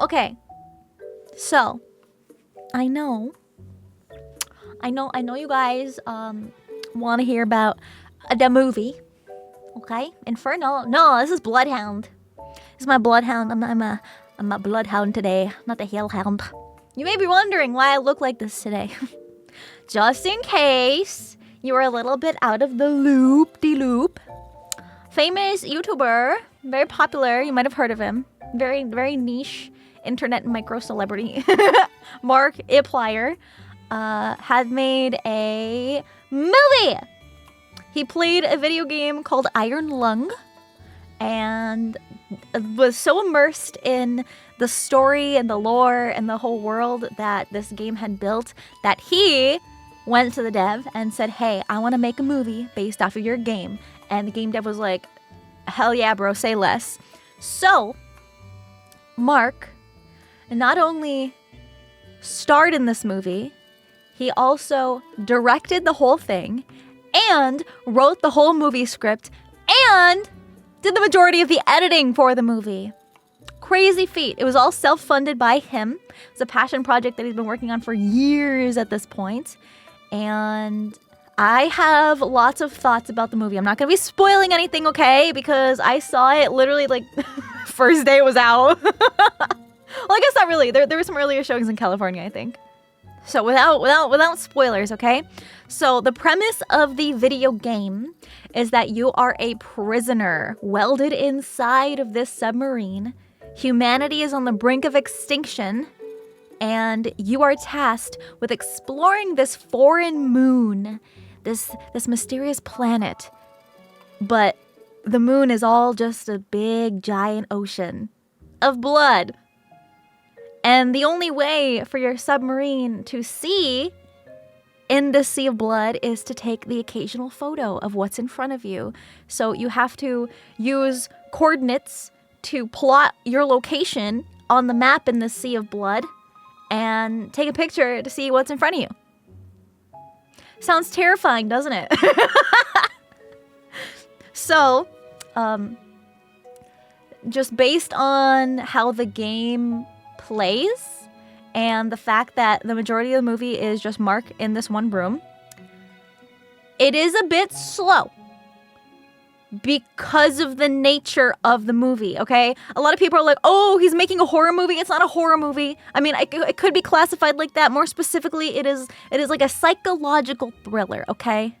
Okay. So, I know you guys want to hear about the movie. Okay? Inferno. No, this is Bloodhound. This is my Bloodhound. I'm a Bloodhound today, not a Hellhound. You may be wondering why I look like this today. Just in case you were a little bit out of the loop-de-loop. Famous YouTuber, very popular, you might have heard of him. Very, very niche internet micro-celebrity. Markiplier had made a movie. He played a video game called Iron Lung and was so immersed in the story and the lore and the whole world that this game had built that he went to the dev and said, hey, I want to make a movie based off of your game. And the game dev was like, hell yeah, bro, say less. So, Mark not only starred in this movie, he also directed the whole thing and wrote the whole movie script and did the majority of the editing for the movie. Crazy feat. It was all self-funded by him. It's a passion project that he's been working on for years at this point. And I have lots of thoughts about the movie. I'm not going to be spoiling anything, okay? Because I saw it literally like first day it was out. Well, I guess not really. There were some earlier showings in California, I think. So without spoilers, okay? So the premise of the video game is that you are a prisoner welded inside of this submarine. Humanity is on the brink of extinction, and you are tasked with exploring this foreign moon, this mysterious planet. But the moon is all just a big giant ocean of blood. And the only way for your submarine to see in the sea of blood is to take the occasional photo of what's in front of you. So you have to use coordinates to plot your location on the map in the sea of blood and take a picture to see what's in front of you. Sounds terrifying, doesn't it? So, just based on how the game plays and the fact that the majority of the movie is just Mark in this one room, it is a bit slow because of the nature of the movie, okay? A lot of people are like, oh, he's making a horror movie. It's not a horror movie. I mean, it could be classified like that. More specifically, it is like a psychological thriller, okay?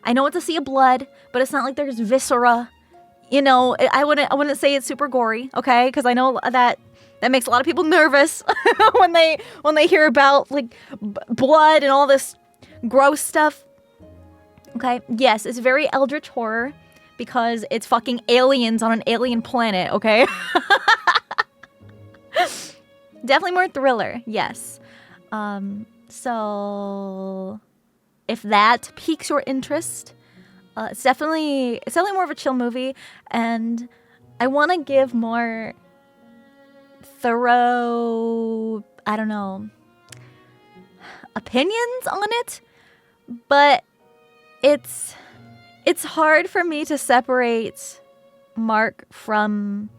I know it's a sea of blood, but it's not like there's viscera. You know, I wouldn't say it's super gory, okay? Because I know that makes a lot of people nervous when they hear about like blood and all this gross stuff. Okay, yes, it's very eldritch horror because it's fucking aliens on an alien planet. Okay, definitely more thriller. Yes, so if that piques your interest, it's definitely more of a chill movie, and I want to give more thorough, I don't know, opinions on it, but it's hard for me to separate Mark from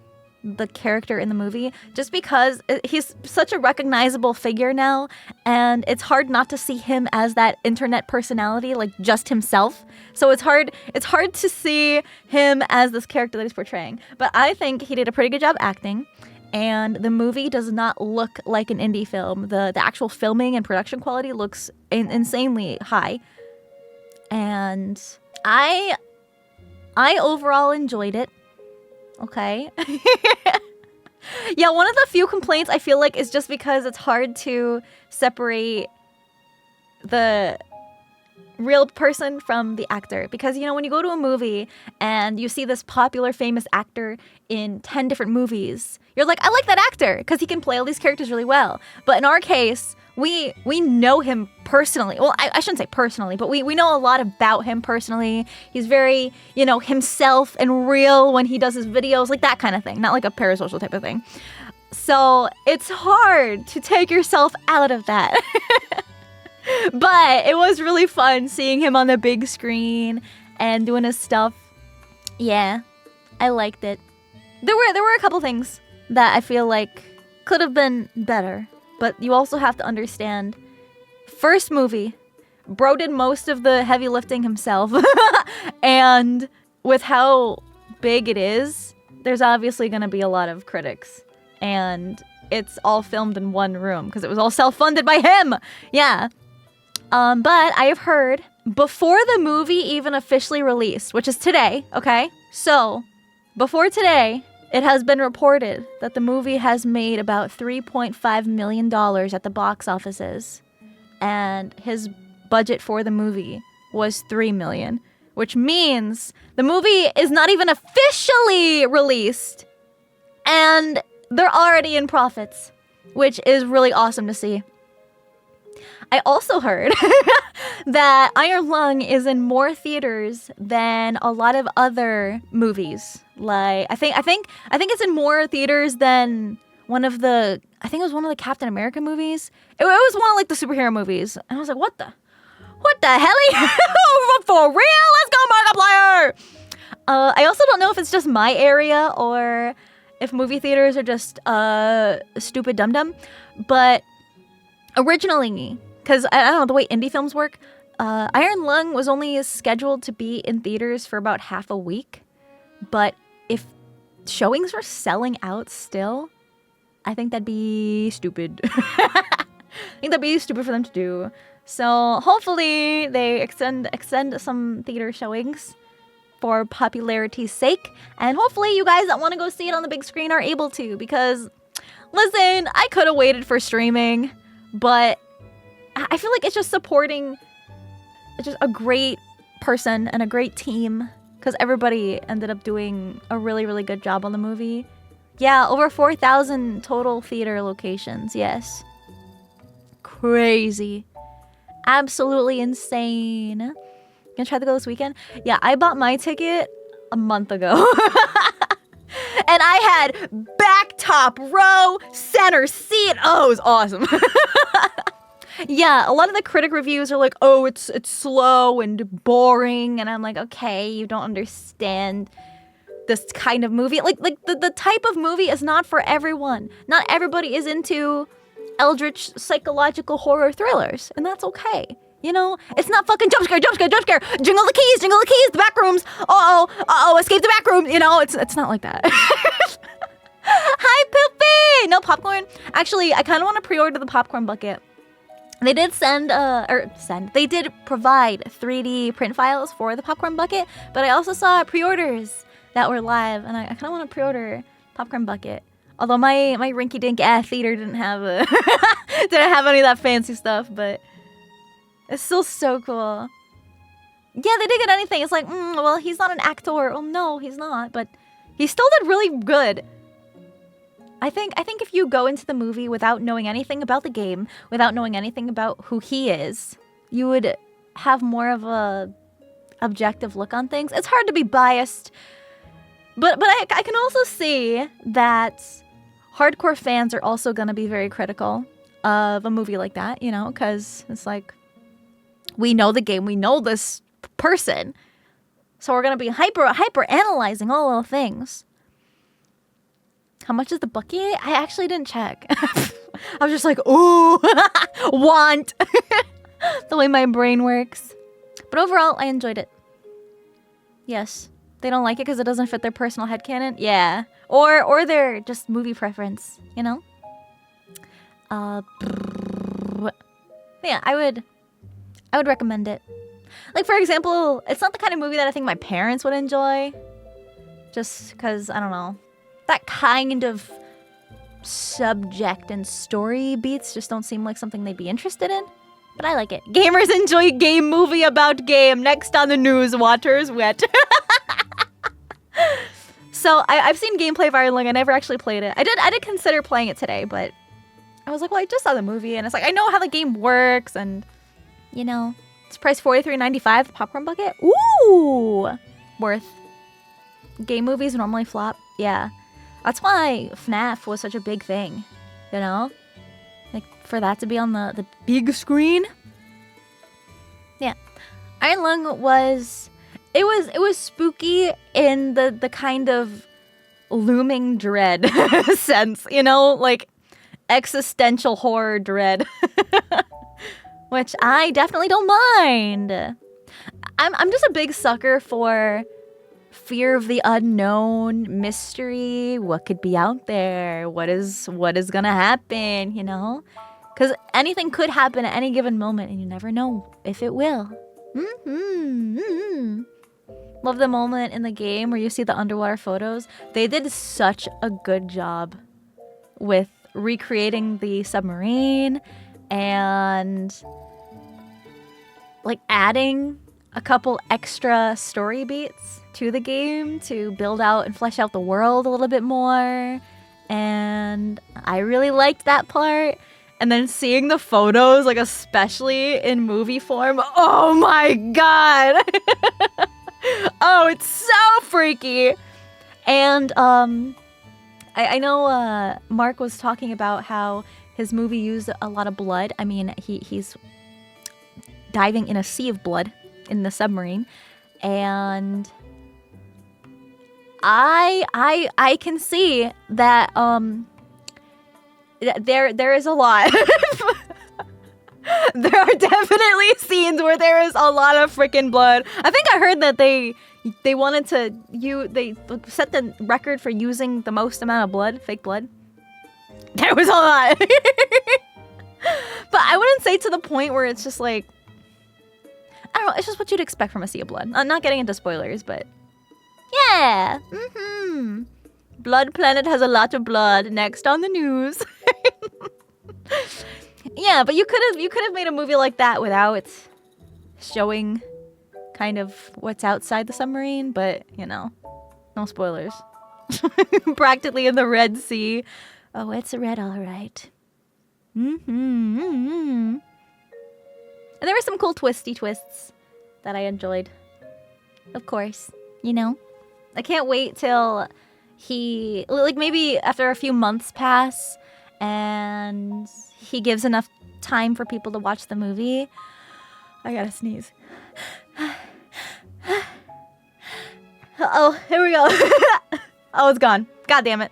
the character in the movie just because he's such a recognizable figure now, and it's hard not to see him as that internet personality, like just himself. So it's hard to see him as this character that he's portraying. But I think he did a pretty good job acting. And the movie does not look like an indie film. The actual filming and production quality looks insanely high. And I overall enjoyed it. Okay. Yeah, one of the few complaints I feel like is just because it's hard to separate the real person from the actor, because you know, when you go to a movie and you see this popular famous actor in 10 different movies, you're like, I like that actor because he can play all these characters really well. But in our case, we know him personally. Well, I shouldn't say personally, but we know a lot about him personally. He's very, you know, himself and real when he does his videos, like that kind of thing, not like a parasocial type of thing. So it's hard to take yourself out of that. But it was really fun seeing him on the big screen and doing his stuff. Yeah, I liked it. There were a couple things that I feel like could have been better, but you also have to understand, first movie, bro did most of the heavy lifting himself. And with how big it is, there's obviously going to be a lot of critics. And it's all filmed in one room because it was all self-funded by him. Yeah. But I have heard before the movie even officially released, which is today, okay? So, before today, it has been reported that the movie has made about $3.5 million at the box offices. And his budget for the movie was $3 million, which means the movie is not even officially released. And they're already in profits, which is really awesome to see. I also heard that Iron Lung is in more theaters than a lot of other movies. Like I think it's in more theaters than one of the Captain America movies. It was one of like the superhero movies. And I was like, what the hell? For real? Let's go, Markiplier! I also don't know if it's just my area or if movie theaters are just stupid dum-dum. But originally, because I don't know the way indie films work, Iron Lung was only scheduled to be in theaters for about half a week. But if showings were selling out still, I think that'd be stupid. I think that'd be stupid for them to do. So hopefully they extend some theater showings for popularity's sake. And hopefully you guys that want to go see it on the big screen are able to. Because, listen, I could have waited for streaming. But I feel like it's just supporting just a great person and a great team. Because everybody ended up doing a really, really good job on the movie. Yeah, over 4,000 total theater locations. Yes. Crazy. Absolutely insane. Gonna try to go this weekend? Yeah, I bought my ticket a month ago. And I had back, top, row, center seat. Oh, it was awesome. Yeah, a lot of the critic reviews are like, oh, it's slow and boring. And I'm like, okay, you don't understand this kind of movie. Like the type of movie is not for everyone. Not everybody is into eldritch psychological horror thrillers. And that's okay. You know, it's not fucking jump scare, jingle the keys, the back rooms. Escape the back room. You know, it's not like that. Hi, Poopy! No popcorn? Actually, I kind of want to pre-order the popcorn bucket. They did they did provide 3D print files for the popcorn bucket, but I also saw pre-orders that were live, and I kind of want to pre-order popcorn bucket. Although my rinky-dink theater didn't have any of that fancy stuff, but it's still so cool. Yeah, they did get anything. It's like, well, he's not an actor. Well, no, he's not, but he still did really good. I think if you go into the movie without knowing anything about the game, without knowing anything about who he is, you would have more of a objective look on things. It's hard to be biased, but I can also see that hardcore fans are also going to be very critical of a movie like that, you know, because it's like, we know the game, we know this person, so we're going to be hyper analyzing all the things. How much is the bucket? I actually didn't check. I was just like, ooh, want. The way my brain works. But overall, I enjoyed it. Yes. They don't like it because it doesn't fit their personal headcanon? Yeah. Or their just movie preference, you know? Yeah, I would recommend it. Like, for example, it's not the kind of movie that I think my parents would enjoy. Just because, I don't know. That kind of subject and story beats just don't seem like something they'd be interested in. But I like it. Gamers enjoy game movie about game. Next on the news, water's wet. So I've seen gameplay of Iron Lung. I never actually played it. I did consider playing it today, but I was like, well, I just saw the movie, and it's like I know how the game works, and you know, it's priced $43.95. The popcorn bucket. Ooh, worth. Game movies normally flop. Yeah. That's why FNAF was such a big thing, you know? Like, for that to be on the big screen. Yeah. Iron Lung was spooky in the kind of looming dread sense, you know? Like, existential horror dread, which I definitely don't mind. I'm just a big sucker for fear of the unknown, mystery, what could be out there, what is gonna happen, you know? Because anything could happen at any given moment, and you never know if it will. Love the moment in the game where you see the underwater photos. They did such a good job with recreating the submarine and like adding a couple extra story beats to the game to build out and flesh out the world a little bit more. And I really liked that part. And then seeing the photos, like especially in movie form, oh my god. Oh, it's so freaky. And I know Mark was talking about how his movie used a lot of blood. I mean, he's diving in a sea of blood in the submarine, and I can see that there is a lot. There are definitely scenes where there is a lot of freaking blood. I think I heard that they wanted to they set the record for using the most amount of blood, fake blood. There was a lot. But I wouldn't say to the point where it's just like, I don't know, it's just what you'd expect from a sea of blood. I'm not getting into spoilers, but yeah. Blood Planet has a lot of blood. Next on the news. Yeah, but you could have made a movie like that without showing kind of what's outside the submarine, but you know, no spoilers. Practically in the Red Sea. Oh, it's red, all right. And there were some cool twisty twists that I enjoyed. Of course, you know. I can't wait till maybe after a few months pass and he gives enough time for people to watch the movie. I gotta sneeze. Oh, here we go. Oh, it's gone. God damn it.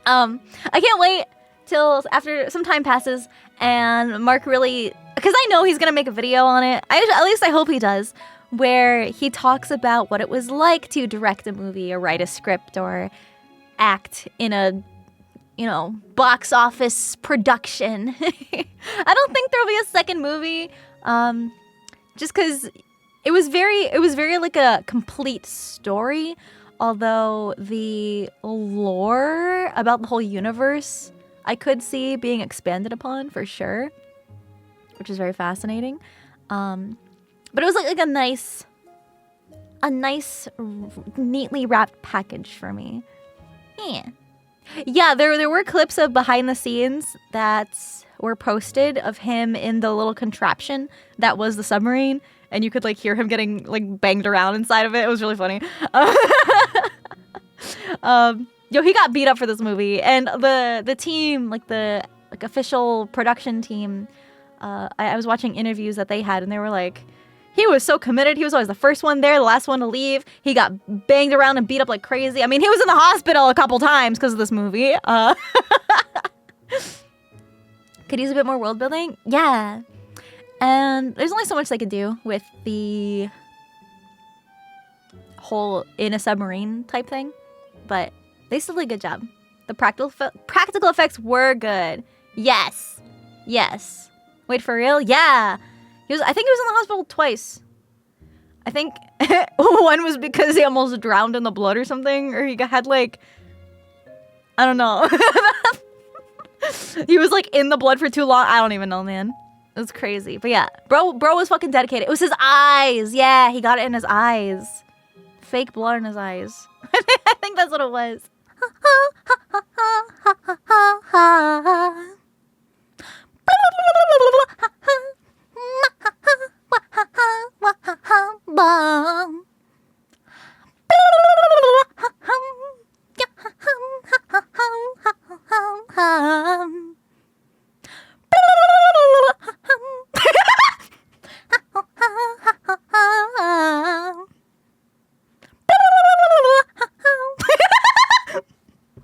I can't wait till after some time passes and Mark really, because I know he's gonna make a video on it. At least I hope he does, where he talks about what it was like to direct a movie or write a script or act in a, you know, box office production. I don't think there'll be a second movie, just because it was very like a complete story. Although the lore about the whole universe, I could see being expanded upon for sure, which is very fascinating. But it was like a nice, neatly wrapped package for me. Yeah, there were clips of behind the scenes that were posted of him in the little contraption that was the submarine, and you could like hear him getting like banged around inside of it. It was really funny. He got beat up for this movie, and the team, like the official production team, I was watching interviews that they had, and they were like, he was so committed. He was always the first one there, the last one to leave. He got banged around and beat up like crazy. I mean, he was in the hospital a couple times because of this movie. Could use a bit more world building? Yeah. And there's only so much they could do with the whole in a submarine type thing. But they still did a good job. The practical effects were good. Yes. Wait, for real? Yeah. I think he was in the hospital twice. I think one was because he almost drowned in the blood or something, or he had like, I don't know. He was like in the blood for too long. I don't even know, man. It was crazy. But yeah, bro was fucking dedicated. It was his eyes. Yeah, he got it in his eyes. Fake blood in his eyes. I think that's what it was.